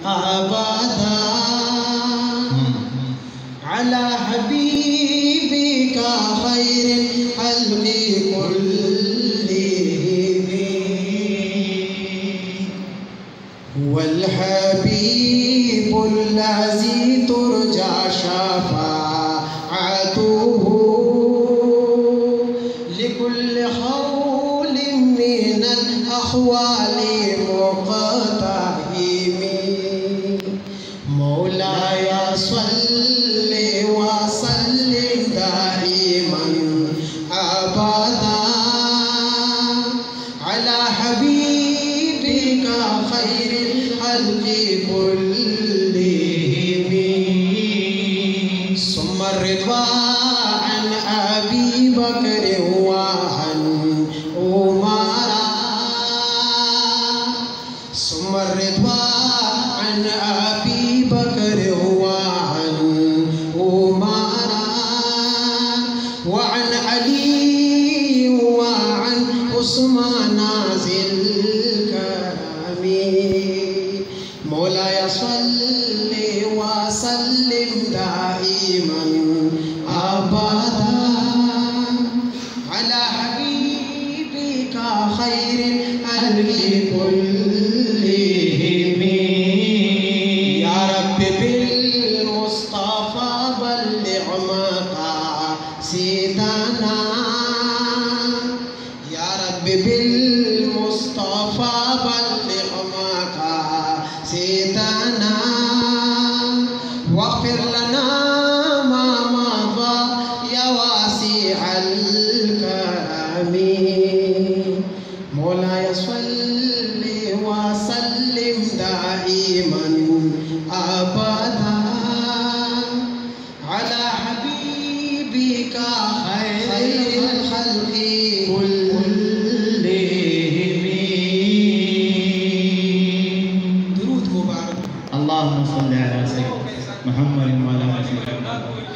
आबादा अला हबीबिका खैरिल खल्क़ि कुल्लिहिम वल हबीबुल्लज़ी तुरजा शफ़ाअतुहु लिकुल्लि हौलिन मिनल अहवालि मुक़तहिमी मौलाया सल्लि व सल्लिम दाइमन अबदा अला हबीबिका खैरिल खल्क़ि कुल्लिहिम सुम्मा रिज़वान अबी बकर व अन उमरा सुम्मा रिज़वान अबी बकर व अन उमरा व अन अली व अन उस्मान ज़िल करमी मौलाया सल्लि व सल्लिम दाइमन अबदा अला हबीबिका खैरिल खल्क़ि कुल्लिहिम या रब्बि बिल मुस्तफ़ा बल्लिग़ मक़ासिदना या रब्बि बिल मुस्तफ़ा बल्लिग़ मक़ासिदना वग़फ़िर लना मा मज़ा या वासिअल करमी मौलाया सल्लि व सल्लिम दाइमन अबदा अला हबीबिका खैरिल खल्क़ि कुल्लिहिम। दुरूद मुबारक। अल्लाहुम्मा सल्लि अला सय्यिदिना मुहम्मद व अला आलिहि।